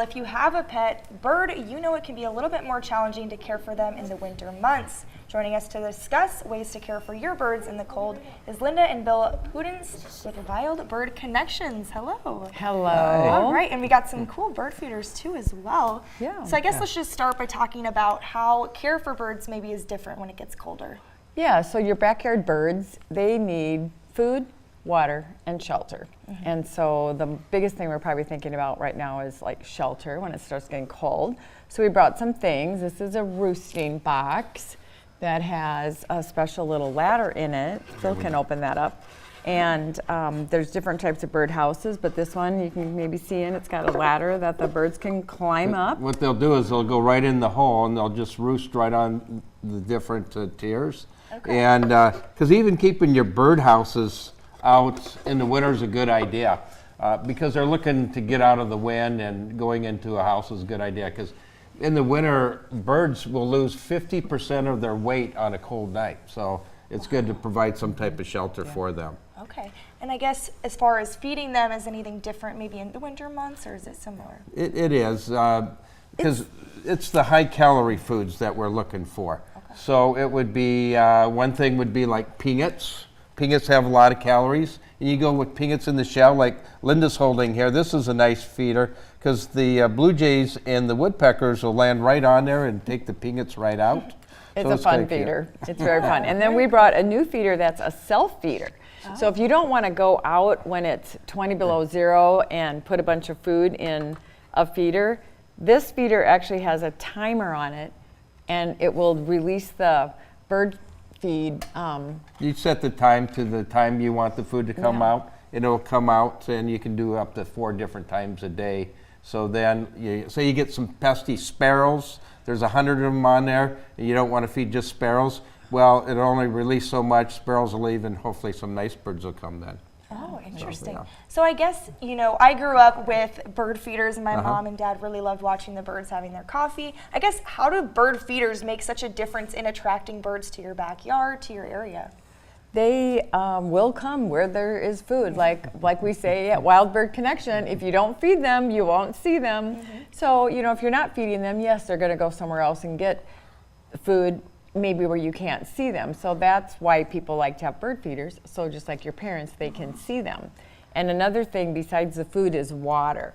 Well, if you have a pet bird, you know it can be a little bit more challenging to care for them in the winter months. Joining us to discuss ways to care for your birds in the cold is Linda and Bill Pudens with Wild Bird Connections. Hello. Hello. All right, and we got some cool bird feeders too as well. Yeah. So I guess let's just start by talking about how care for birds maybe is different when it gets colder. Yeah, so your backyard birds, they need food, water, and shelter. And so the biggest thing we're probably thinking about right now is like shelter when it starts getting cold. So we brought some things. This is a roosting box that has a special little ladder in it. Phil can open that up. And there's different types of bird houses, but this one you can maybe see in, it's got a ladder that the birds can climb up. What they'll do is they'll go right in the hole and they'll just roost right on the different tiers. Okay. And because even keeping your bird houses out in the winter is a good idea because they're looking to get out of the wind, and going into a house is a good idea because in the winter, birds will lose 50% of their weight on a cold night. So it's good to provide some type of shelter for them. Okay, and I guess as far as feeding them, is anything different maybe in the winter months, or is it similar? It is, because it's the high calorie foods that we're looking for. Okay. So it would be, one thing would be like peanuts. Peanuts have a lot of calories, and you go with peanuts in the shell like Linda's holding here. This is a nice feeder because the blue jays and the woodpeckers will land right on there and take the peanuts right out. It's So a fun kinda cute. feeder. It's very fun. And then we brought a new feeder that's a self feeder. So if you don't want to go out when it's 20 below zero and put a bunch of food in a feeder, this feeder actually has a timer on it, and it will release the bird feed. You set the time to the time you want the food to come Yeah. out. It'll come out, and you can do up to 4 different times a day. So then, say you get some pesky sparrows. There's 100 of them on there, and you don't want to feed just sparrows. Well, it'll only release so much. Sparrows will leave, and hopefully some nice birds will come then. Oh, interesting. yeah. So I guess, I grew up with bird feeders, and my mom and dad really loved watching the birds having their coffee. I guess, how do bird feeders make such a difference in attracting birds to your backyard, to your area? They will come where there is food. Like we say at Wild Bird Connection, if you don't feed them, you won't see them. So, if you're not feeding them, yes, they're going to go somewhere else and get food, maybe where you can't see them. So that's why people like to have bird feeders. So just like your parents, they can see them. And another thing besides the food is water.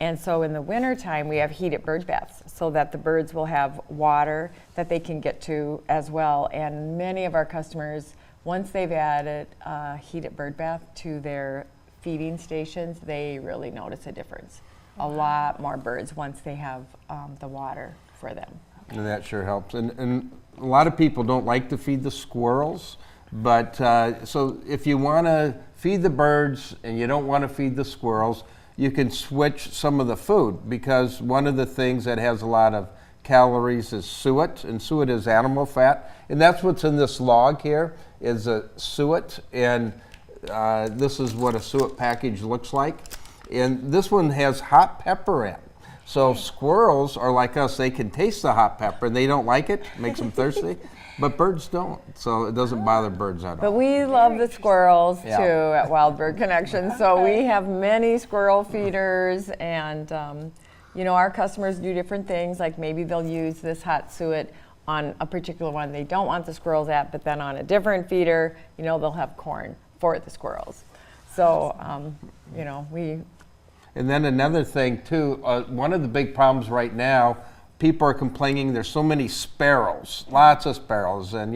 And so in the wintertime, we have heated bird baths so that the birds will have water that they can get to as well. And many of our customers, once they've added a heated bird bath to their feeding stations, they really notice a difference. A lot more birds once they have the water for them. And that sure helps. And a lot of people don't like to feed the squirrels, but so if you want to feed the birds and you don't want to feed the squirrels, you can switch some of the food, because one of the things that has a lot of calories is suet, and suet is animal fat, and that's what's in this log here is a suet, and this is what a suet package looks like, and this one has hot pepper in it. So squirrels are like us, they can taste the hot pepper and they don't like it, makes them thirsty, but birds don't, so it doesn't bother birds at But all. we love the squirrels Yeah. too at Wild Bird Connection. So we have many squirrel feeders, and our customers do different things. Like maybe they'll use this hot suet on a particular one they don't want the squirrels at, but then on a different feeder, they'll have corn for the squirrels. So, we. And then another thing too, one of the big problems right now, people are complaining there's so many sparrows, lots of sparrows, and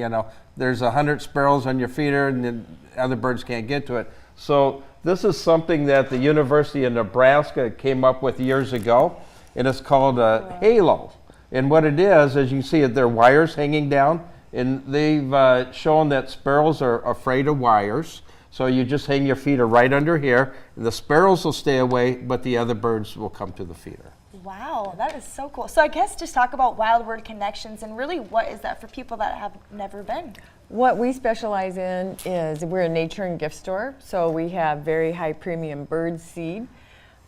there's 100 sparrows on your feeder and then other birds can't get to it. So this is something that the University of Nebraska came up with years ago, and it's called a halo. And what it is, as you can see, there are wires hanging down, and they've shown that sparrows are afraid of wires. So you just hang your feeder right under here, and the sparrows will stay away, but the other birds will come to the feeder. Wow, that is so cool. So I guess just talk about Wild Bird Connections, and really what is that for people that have never been? What we specialize in is we're a nature and gift store, so we have very high premium bird seed.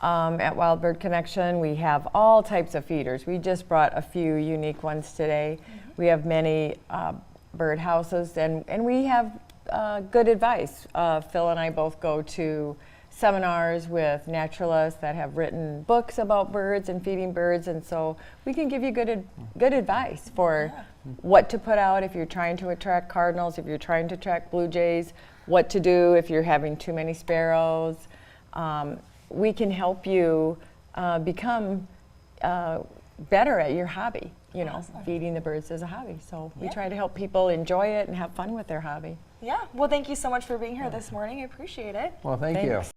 At Wild Bird Connection, we have all types of feeders. We just brought a few unique ones today. We have many bird houses, and we have good advice. Phil and I both go to seminars with naturalists that have written books about birds and feeding birds, and so we can give you good advice for what to put out if you're trying to attract cardinals, if you're trying to attract blue jays, what to do if you're having too many sparrows. We can help you become better at your hobby, you know, feeding the birds is a hobby. So we try to help people enjoy it and have fun with their hobby. Yeah. Well, thank you so much for being here this morning. I appreciate it. Well, thank you. Thanks.